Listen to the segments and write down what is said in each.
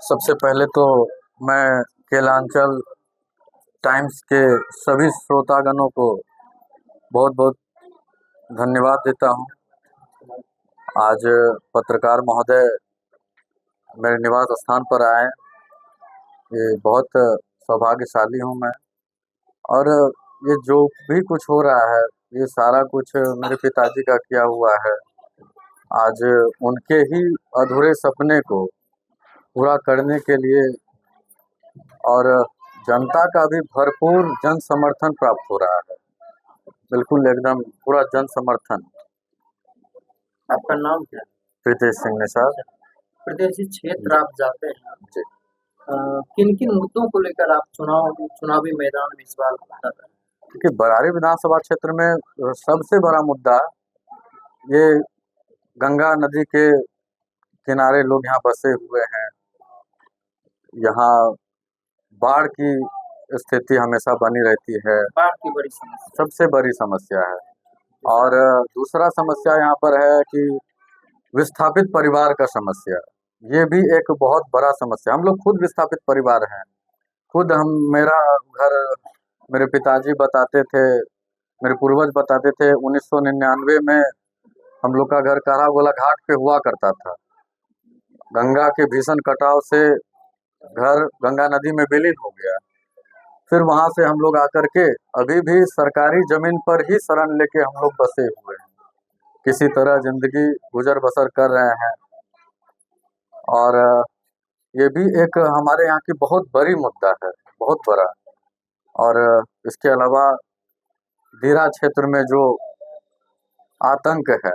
सबसे पहले तो मैं केलांचल टाइम्स के सभी श्रोतागणों को बहुत बहुत धन्यवाद देता हूँ। आज पत्रकार महोदय मेरे निवास स्थान पर आए, ये बहुत सौभाग्यशाली हूँ मैं। और ये जो भी कुछ हो रहा है, ये सारा कुछ मेरे पिताजी का किया हुआ है। आज उनके ही अधूरे सपने को पूरा करने के लिए और जनता का भी भरपूर जन समर्थन प्राप्त हो रहा है। बिल्कुल एकदम पूरा जन समर्थन। आपका नाम क्या है? प्रीतेश सिंह निषाद। प्रदेश क्षेत्र आप जाते हैं, जी। किन किन मुद्दों को लेकर आप चुनावी मैदान में इस बार उतर रहे हैं? देखिए, बरारी विधानसभा क्षेत्र में सबसे बड़ा मुद्दा ये गंगा नदी के किनारे लोग यहाँ बसे हुए हैं। यहाँ बाढ़ की स्थिति हमेशा बनी रहती है, बाढ़ की बड़ी समस्या। सबसे बड़ी समस्या है। और दूसरा समस्या यहाँ पर है कि विस्थापित परिवार का समस्या, ये भी एक बहुत बड़ा समस्या। हम लोग खुद विस्थापित परिवार हैं। खुद मेरा घर मेरे पिताजी बताते थे, मेरे पूर्वज बताते थे, 1999 में हम लोग का घर कारागोला घाट पे हुआ करता था। गंगा के भीषण कटाव से घर गंगा नदी में विलीन हो गया। फिर वहां से हम लोग आकर के अभी भी सरकारी जमीन पर ही शरण लेके हम लोग बसे हुए हैं, किसी तरह जिंदगी गुजर बसर कर रहे हैं। और ये भी एक हमारे यहाँ की बहुत बड़ी मुद्दा है, बहुत बड़ा। और इसके अलावा दिरा क्षेत्र में जो आतंक है,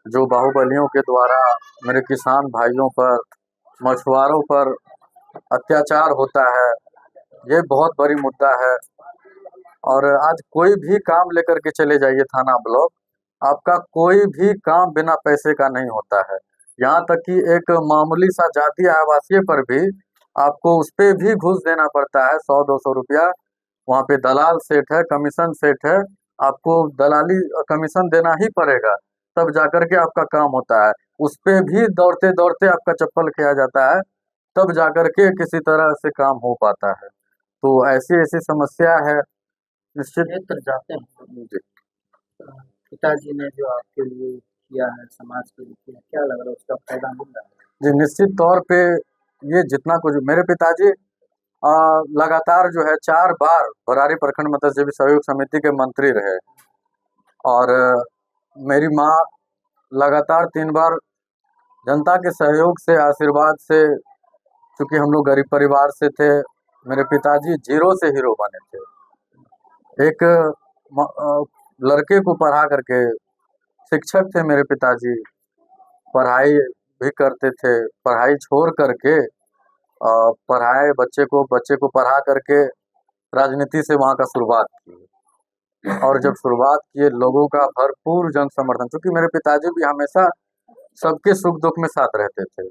जो बाहुबलियों के द्वारा मेरे किसान भाइयों पर, मछुआरों पर अत्याचार होता है, ये बहुत बड़ी मुद्दा है। और आज कोई भी काम लेकर के चले जाइए थाना ब्लॉक, आपका कोई भी काम बिना पैसे का नहीं होता है। यहाँ तक कि एक मामूली सा जातीय आवासीय पर भी आपको उस पे भी घूस देना पड़ता है, 100-200 रुपया। वहाँ पे दलाल सेठ है, कमीशन सेठ है, आपको दलाली कमीशन देना ही पड़ेगा, तब जाकर के आपका काम होता है। उस पे भी दौड़ते दौड़ते आपका चप्पल खिया जाता है, तब जाकर के किसी तरह से काम हो पाता है। तो ऐसी ऐसी समस्या है। निश्चित क्षेत्र जाते हैं, जी। पिताजी ने जो आपके लिए किया है, समाज के लिए किया, क्या लग रहा है उसका फायदा मिल रहा है? जी, निश्चित तौर पे ये जितना कुछ मेरे पिताजी लगातार जो है 4 बार बरारी प्रखंड मत्स्य सहयोग समिति के मंत्री रहे। और मेरी माँ लगातार 3 बार जनता के सहयोग से, आशीर्वाद से, क्योंकि हम लोग गरीब परिवार से थे, मेरे पिताजी जीरो से हीरो बने थे। एक लड़के को पढ़ा करके, शिक्षक थे मेरे पिताजी, पढ़ाई भी करते थे, पढ़ाई छोड़ करके पढ़ाए बच्चे को पढ़ा करके राजनीति से वहाँ का शुरुआत की। और जब शुरुआत किए, लोगों का भरपूर जन समर्थन, क्योंकि मेरे पिताजी भी हमेशा सबके सुख दुख में साथ रहते थे,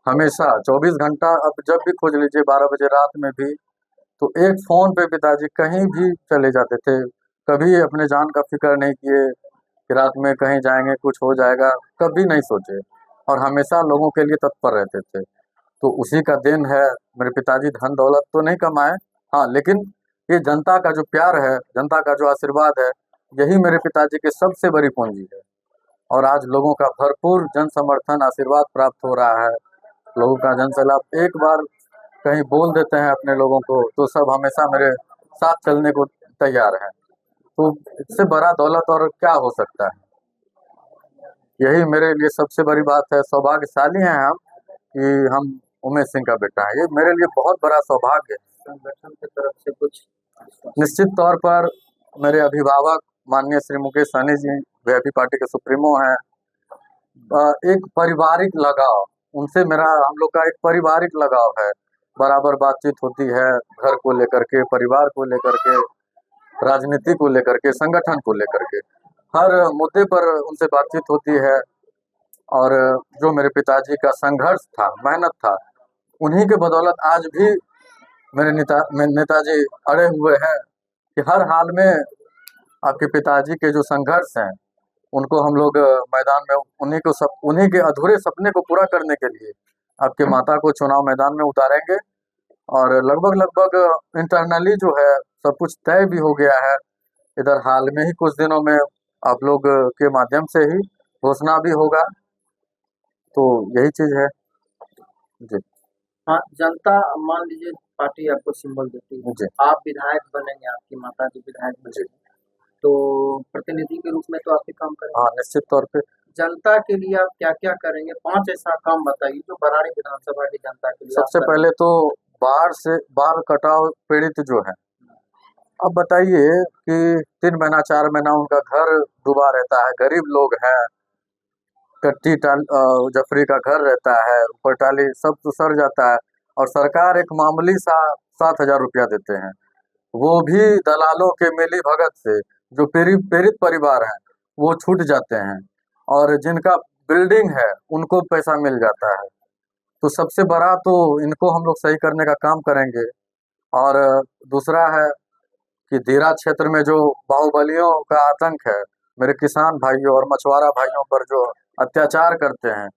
हमेशा 24 घंटा। अब जब भी खोज लीजिए, 12 बजे रात में भी, तो एक फोन पे पिताजी कहीं भी चले जाते थे। कभी अपने जान का फिक्र नहीं किए कि रात में कहीं जाएंगे, कुछ हो जाएगा, कभी नहीं सोचे। और हमेशा लोगों के लिए तत्पर रहते थे। तो उसी का देन है। मेरे पिताजी धन दौलत तो नहीं कमाए, हाँ, लेकिन ये जनता का जो प्यार है, जनता का जो आशीर्वाद है, यही मेरे पिताजी की सबसे बड़ी पूंजी है। और आज लोगों का भरपूर जन समर्थन, आशीर्वाद प्राप्त हो रहा है, लोगों का जन सैलाब। एक बार कहीं बोल देते हैं अपने लोगों को, तो सब हमेशा मेरे साथ चलने को तैयार हैं। तो इससे बड़ा दौलत और क्या हो सकता है। यही मेरे लिए सबसे बड़ी बात है। सौभाग्यशाली हैं हम कि हम उमेश सिंह का बेटा है, ये मेरे लिए बहुत बड़ा सौभाग्य है। संगठन की तरफ से कुछ निश्चित तौर पर मेरे अभिभावक माननीय श्री मुकेश सहनी जी, वीआईपी पार्टी के सुप्रीमो हैं। एक पारिवारिक लगाव उनसे मेरा, हम लोग का एक पारिवारिक लगाव है। बराबर बातचीत होती है, घर को लेकर के, परिवार को लेकर के, राजनीति को लेकर के, संगठन को लेकर के, हर मुद्दे पर उनसे बातचीत होती है। और जो मेरे पिताजी का संघर्ष था, मेहनत था, उन्हीं के बदौलत आज भी मेरे नेताजी अड़े हुए हैं कि हर हाल में आपके पिताजी के जो संघर्ष हैं, उनको हम लोग मैदान में उन्हीं के अधूरे सपने को पूरा करने के लिए आपके माता को चुनाव मैदान में उतारेंगे। और लगभग इंटरनली जो है सब कुछ तय भी हो गया है। इधर हाल में ही कुछ दिनों में आप लोग के माध्यम से ही घोषणा भी होगा। तो यही चीज है जी। हाँ, जनता मान लीजिए पार्टी आपको सिंबल देती है, जी आप विधायक बनेंगे, आपकी माता जी विधायक जी। बनेंगे, तो प्रतिनिधि के रूप में तो आप ही काम करेंगे। हाँ, निश्चित तौर पे जनता के लिए आप क्या-क्या करेंगे? 5 ऐसा काम बताइए जो बराड़ी विधानसभा की जनता के लिए आप सबसे करेंगे। पहले तो बाढ़ कटाव पीड़ित जो है, अब बताइए कि 3 महीना 4 महीना उनका घर डूबा रहता है, गरीब लोग हैं, जफरी का घर रहता है, ऊपर टाली सब तो सड़ जाता है। और सरकार एक मामूली सा 7,000 रुपया देते हैं, वो भी दलालों के मिली भगत से। जो पीड़ित परिवार हैं वो छूट जाते हैं, और जिनका बिल्डिंग है उनको पैसा मिल जाता है। तो सबसे बड़ा तो इनको हम लोग सही करने का काम करेंगे। और दूसरा है कि दियरा क्षेत्र में जो बाहुबलियों का आतंक है, मेरे किसान भाइयों और मछुआरा भाइयों पर जो अत्याचार करते हैं,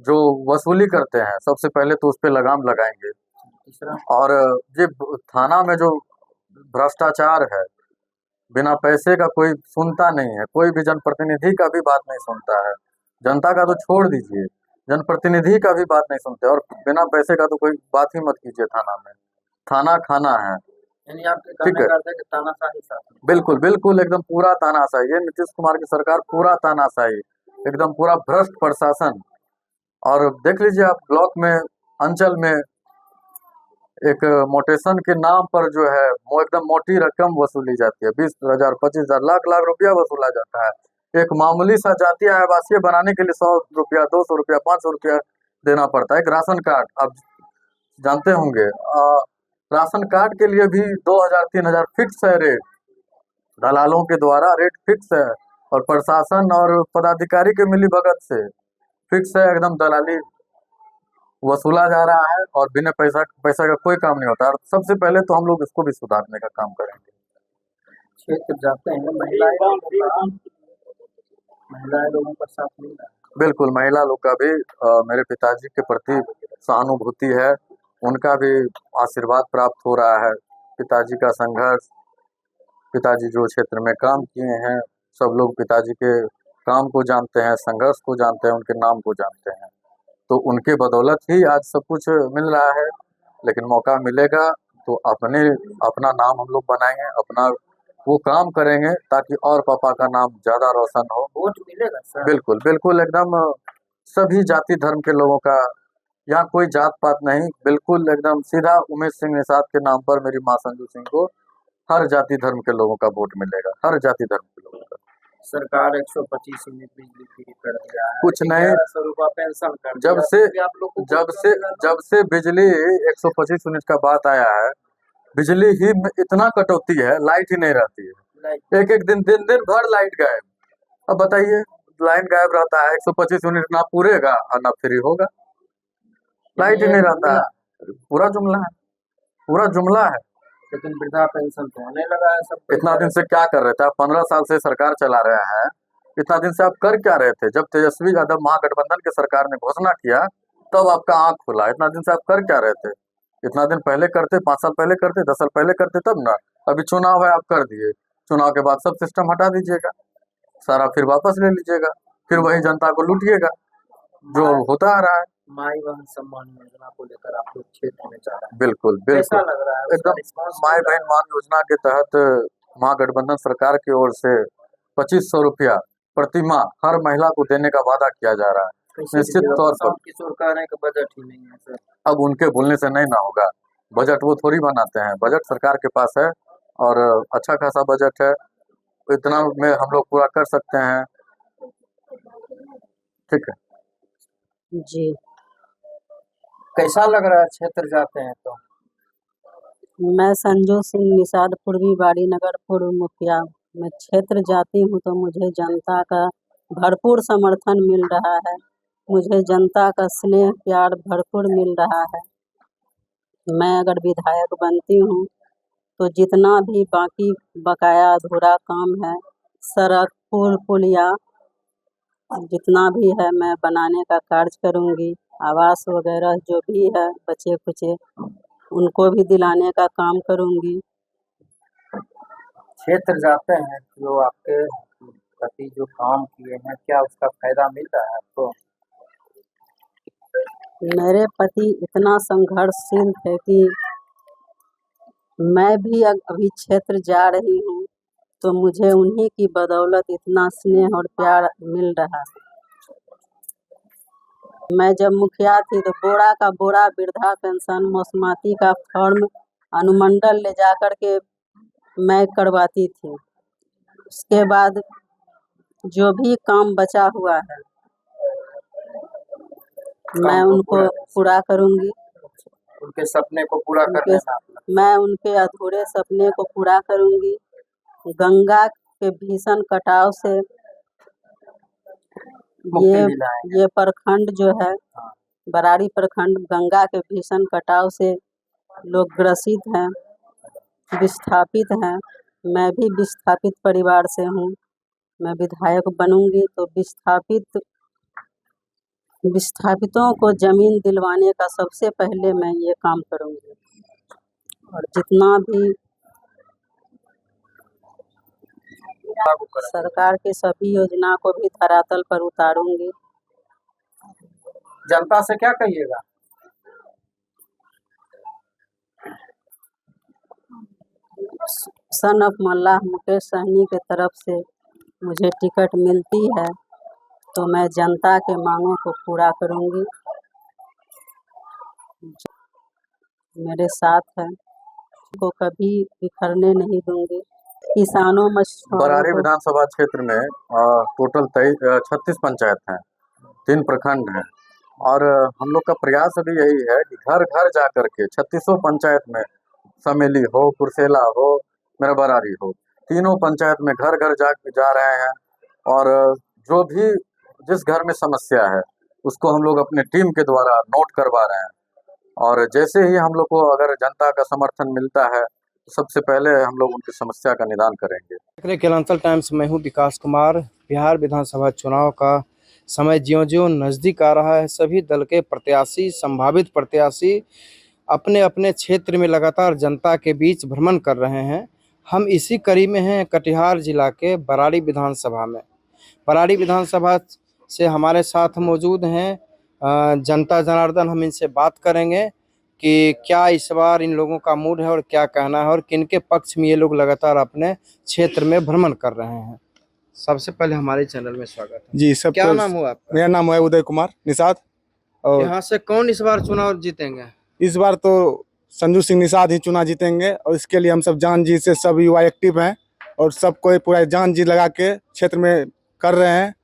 जो वसूली करते हैं, सबसे पहले तो उस पे लगाम लगाएंगे। तीसरा, और ये थाना में जो भ्रष्टाचार है, बिना पैसे का कोई सुनता नहीं है, कोई भी जनप्रतिनिधि का भी बात नहीं सुनता है। जनता का तो छोड़ दीजिए, जनप्रतिनिधि का भी बात नहीं सुनते। और बिना पैसे का तो कोई बात ही मत कीजिए थाना में। थाना खाना है। यानी आपके ठीक कहने है, का अर्थ है कि तानाशाही शासन। बिल्कुल बिल्कुल एकदम पूरा तानाशाही। ये नीतीश कुमार की सरकार पूरा तानाशाही, एकदम पूरा भ्रष्ट प्रशासन। और देख लीजिए आप, ब्लॉक में, अंचल में एक मोटेशन के नाम पर जो है वो एकदम मोटी रकम वसूली जाती है। 20,000 25,000 लाख लाख रुपया वसूला जाता है। एक मामूली सा जातीय आवासीय बनाने के लिए 100 रुपया 200 रुपया 500 रुपया देना पड़ता है। एक राशन कार्ड आप जानते होंगे, राशन कार्ड के लिए भी 2,000 3,000 फिक्स है रेट, दलालों के द्वारा रेट फिक्स है। और प्रशासन और पदाधिकारी के मिली भगत से फिक्स है, एकदम दलाली वसूला जा रहा है, और बिना पैसा का कोई काम नहीं होता। और सबसे पहले तो हम लोग इसको भी सुधारने का काम करेंगे। क्षेत्र जाते हैं, महिलाएं लोगों का साथ मिल रहा है। बिल्कुल, महिला लोग का भी मेरे पिताजी के प्रति सहानुभूति है, उनका भी आशीर्वाद प्राप्त हो रहा है। पिताजी का संघर्ष, पिताजी जो क्षेत्र में काम किए हैं, सब लोग पिताजी के काम को जानते हैं, संघर्ष को जानते हैं, उनके नाम को जानते हैं। तो उनके बदौलत ही आज सब कुछ मिल रहा है। लेकिन मौका मिलेगा तो अपना नाम हम लोग बनाएंगे, अपना वो काम करेंगे ताकि और पापा का नाम ज्यादा रोशन हो। वोट मिलेगा सर? बिल्कुल बिल्कुल एकदम सभी जाति धर्म के लोगों का, यहाँ कोई जात पात नहीं, बिल्कुल एकदम सीधा उमेश सिंह निषाद के नाम पर मेरी माँ संजू सिंह को हर जाति धर्म के लोगों का वोट मिलेगा, हर जाति धर्म के लोगों का। सरकार 125 यूनिट बिजली फ्री कर दिया है, कुछ नहीं, 1100 रुपया पेंशन कर दिया, आप लोग को जब से बिजली 125 यूनिट का बात आया है, बिजली ही में इतना कटौती है, लाइट ही नहीं रहती है। एक एक दिन भर लाइट गायब। अब बताइए, लाइन गायब रहता है, 125 यूनिट ना पूरेगा और ना फ्री होगा, लाइट ही नहीं रहता है। पूरा जुमला है, पूरा जुमला है। लेकिन वृद्धा पेंशन तो होने लगा है सब। इतना दिन से क्या कर रहे थे आप? 15 साल से सरकार चला रहे हैं, इतना दिन से आप कर क्या रहे थे? जब तेजस्वी यादव महागठबंधन की सरकार ने घोषणा किया तब आपका आंख खुला। इतना दिन से आप कर क्या रहे थे? इतना दिन पहले करते, 5 साल पहले करते, 10 साल पहले करते, तब ना। अभी चुनाव है, आप कर दिए, चुनाव के बाद सब सिस्टम हटा दीजिएगा, सारा फिर वापस ले लीजिएगा, फिर वही जनता को लूटिएगा जो होता आ रहा है। माई बहन सम्मान योजना को लेकर आप लोग क्षेत्र में जा रहे हैं, बिल्कुल कैसा बिल्कुल लग रहा है? एकदम माई बहन मान योजना के तहत महागठबंधन सरकार की ओर से 2,500 रुपया प्रति माह हर महिला को देने का वादा किया जा रहा है। निश्चित तौर पर किशोर कह रहे हैं कि बजट ही नहीं है सर। अब उनके बोलने से नहीं ना होगा, बजट वो थोड़ी बनाते हैं, बजट सरकार के पास है और अच्छा खासा बजट है, इतना में हम लोग पूरा कर सकते हैं। ठीक है जी। कैसा लग रहा है क्षेत्र जाते हैं तो? मैं संजू सिंह निषाद पूर्वी बाड़ी नगर पूर्व मुखिया। मैं क्षेत्र जाती हूँ तो मुझे जनता का भरपूर समर्थन मिल रहा है, मुझे जनता का स्नेह प्यार भरपूर मिल रहा है। मैं अगर विधायक बनती हूँ तो जितना भी बाकी बकाया अधूरा काम है, सड़क पुल पुलिया जितना भी है मैं बनाने का कार्य करूँगी। आवास वगैरह जो भी है बचे खुचे उनको भी दिलाने का काम करूँगी। क्षेत्र जाते हैं जो आपके पति जो काम किए हैं, क्या उसका फायदा मिल रहा है आपको? मेरे पति इतना संघर्षशील थे कि मैं भी अभी क्षेत्र जा रही हूँ तो मुझे उन्हीं की बदौलत इतना स्नेह और प्यार मिल रहा है। मैं जब मुखिया थी तो बोरा का बोरा वृद्धा पेंशन मौसमाती का फॉर्म अनुमंडल ले जाकर के मैं करवाती थी। उसके बाद जो भी काम बचा हुआ है मैं उनको पूरा करूँगी। उनके सपने को पूरा करने में आप मैं उनके अधूरे सपने को पूरा करूँगी। गंगा के भीषण कटाव से मुक्ति दिलाएंगे। ये प्रखंड जो है बराड़ी प्रखंड गंगा के भीषण कटाव से लोग ग्रसित हैं, विस्थापित हैं। मैं भी विस्थापित परिवार से हूँ। मैं विधायक बनूंगी तो विस्थापितों को जमीन दिलवाने का सबसे पहले मैं ये काम करूंगी और जितना भी सरकार की सभी योजना को भी धरातल पर उतारूंगी। जनता से क्या कहिएगा? सन ऑफ मल्लाह मुकेश सहनी के तरफ से मुझे टिकट मिलती है तो मैं जनता के मांगों को पूरा करूंगी। मेरे साथ है को कभी बिखरने नहीं दूंगी। किसानों बराड़ी मछुआरों को विधानसभा क्षेत्र में टोटल 36 पंचायत हैं, 3 प्रखंड हैं और हम लोग का प्रयास अभी यही है कि घर घर जा करके 36 पंचायत में समेली हो, कुर्सेला हो, मेरा बराड़ी हो, तीनों पंचायत में घर घर जा रहे हैं और जो भी जिस घर में समस्या है उसको हम लोग अपने टीम के द्वारा नोट करवा रहे हैं और जैसे ही हम लोग को अगर जनता का समर्थन मिलता है तो सबसे पहले हम लोग उनकी समस्या का निदान करेंगे। केलांचल टाइम्स में हूँ विकास कुमार। बिहार विधानसभा चुनाव का समय ज्यों-ज्यों नज़दीक आ रहा है, सभी दल के प्रत्याशी, संभावित प्रत्याशी अपने अपने क्षेत्र में लगातार जनता के बीच भ्रमण कर रहे हैं। हम इसी कड़ी में हैं कटिहार जिला के बराड़ी विधानसभा में। बराड़ी विधानसभा से हमारे साथ मौजूद हैं जनता जनार्दन। हम इनसे बात करेंगे कि क्या इस बार इन लोगों का मूड है और क्या कहना है और किनके पक्ष में ये लोग लगातार अपने क्षेत्र में भ्रमण कर रहे हैं। सबसे पहले हमारे चैनल में स्वागत है जी। सब क्या नाम हुआ आपका? मेरा नाम है उदय कुमार निषाद। और यहाँ से कौन इस बार चुनाव जीतेंगे? इस बार तो संजू सिंह निषाद ही चुनाव जीतेंगे और इसके लिए हम सब जान जी से सब युवा एक्टिव हैं और सब कोई पूरा जान जी लगा के क्षेत्र में कर रहे हैं।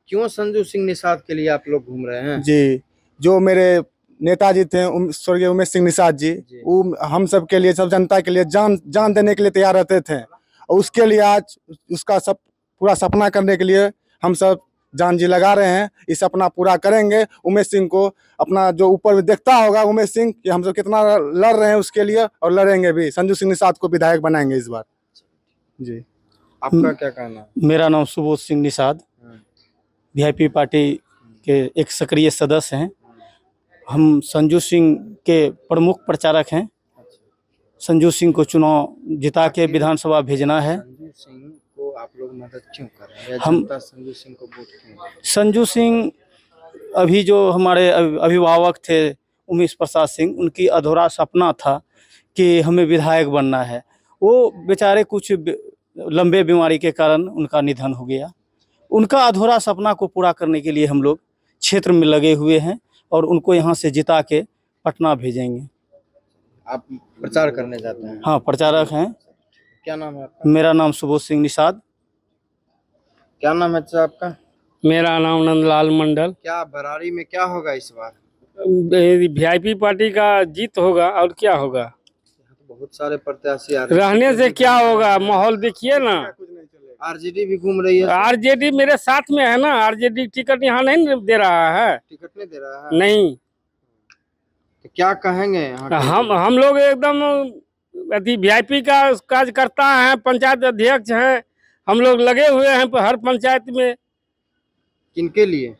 क्यों संजू सिंह निषाद के लिए आप लोग घूम रहे हैं? जी, जो मेरे नेताजी थे स्वर्गीय उमेश सिंह निषाद जी, वो हम सब के लिए, सब जनता के लिए जान देने के लिए तैयार रहते थे और उसके लिए आज उसका सब पूरा सपना करने के लिए हम सब जान जी लगा रहे हैं। इस सपना पूरा करेंगे। उमेश सिंह को अपना जो ऊपर देखता होगा उमेश सिंह कि हम सब कितना लड़ रहे हैं उसके लिए और लड़ेंगे भी। संजू सिंह निषाद को विधायक बनाएंगे इस बार। जी। आपका क्या कहना है? मेरा नाम सुबोध सिंह निषाद वीआईपी पार्टी के एक सक्रिय सदस्य हैं। हम संजू सिंह के प्रमुख प्रचारक हैं। संजू सिंह को चुनाव जिता के विधानसभा भेजना है। संजू सिंह को आप लोग मदद क्यों कर रहे हैं? हम जनता संजू सिंह को वोट क्यों? संजू सिंह अभी जो हमारे अभिभावक थे उमेश प्रसाद सिंह, उनकी अधूरा सपना था कि हमें विधायक बनना है। वो बेचारे कुछ लंबे बीमारी के कारण उनका निधन हो गया। उनका अधूरा सपना को पूरा करने के लिए हम लोग क्षेत्र में लगे हुए हैं और उनको यहाँ से जिता के पटना भेजेंगे। आप प्रचार करने जाते हैं? हाँ, प्रचारक हैं। क्या नाम है आपका? मेरा नाम सुबोध सिंह निषाद। क्या नाम है चाचा आपका? मेरा नाम नंदलाल मंडल। क्या बराड़ी में क्या होगा इस बार? वीआईपी पार्टी का जीत होगा और क्या होगा। यहाँ तो बहुत सारे प्रत्याशी आ रहे हैं। रहने से क्या होगा, माहौल देखिए ना। आरजेडी भी घूम रही है। आरजेडी मेरे साथ में है ना। आरजेडी टिकट यहाँ नहीं दे रहा है। टिकट नहीं दे रहा है? नहीं। तो क्या कहेंगे यहाँ के? हम लोग एकदम अति वीआईपी का कार्यकर्ता हैं, पंचायत अध्यक्ष हैं। हम लोग लगे हुए हैं हर पंचायत में। किनके लिए?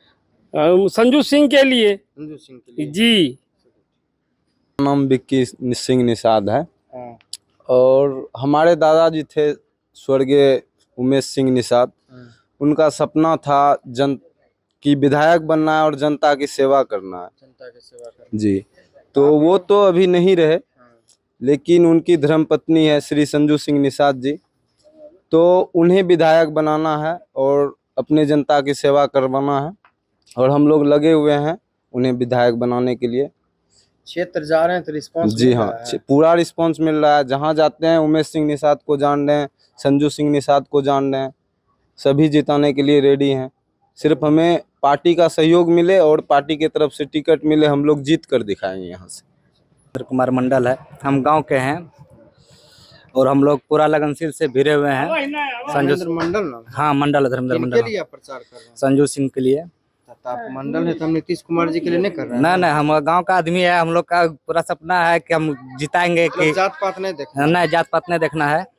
संजू सिंह के लिए। संजू सिंह के लिए। जी। नाम विक्की सिंह निषाद है हाँ। और हमारे दादाजी थे स्वर्गीय उमेश सिंह निषाद। उनका सपना था कि विधायक बनना है और जनता की सेवा करना है। जनता की सेवा करना। जी, तो वो तो अभी नहीं रहे, लेकिन उनकी धर्मपत्नी है श्री संजू सिंह निषाद जी, तो उन्हें विधायक बनाना है और अपने जनता की सेवा करवाना है और हम लोग लगे हुए हैं उन्हें विधायक बनाने के लिए। क्षेत्र जा रहे हैं तो रिस्पांस जी हाँ, पूरा रिस्पांस मिल रहा है। जहाँ जाते हैं उमेश सिंह निषाद को जान रहे हैं, संजू सिंह निषाद को जान रहे हैं, सभी जिताने के लिए रेडी हैं। सिर्फ हमें पार्टी का सहयोग मिले और पार्टी की तरफ से टिकट मिले, हम लोग जीत कर दिखाएंगे यहाँ से। धर्मेंद्र कुमार मंडल है, हम गांव के हैं और हम लोग पूरा लगनशील से भिड़े हुए हैं। धर्मेंद्र मंडल ना? हाँ, मंडल है, धर्मेंद्र किनके मंडल। लिए आप प्रचार कर रहे हैं? संजू सिंह के लिए। तो आप मंडल है तो हम नीतीश कुमार जी के लिए नहीं कर रहे हैं? नहीं, हम गांव का आदमी है, हम लोग का पूरा सपना है कि हम जिताएंगे। कि जात पात नहीं देखना? नहीं, जात पात नहीं देखना है,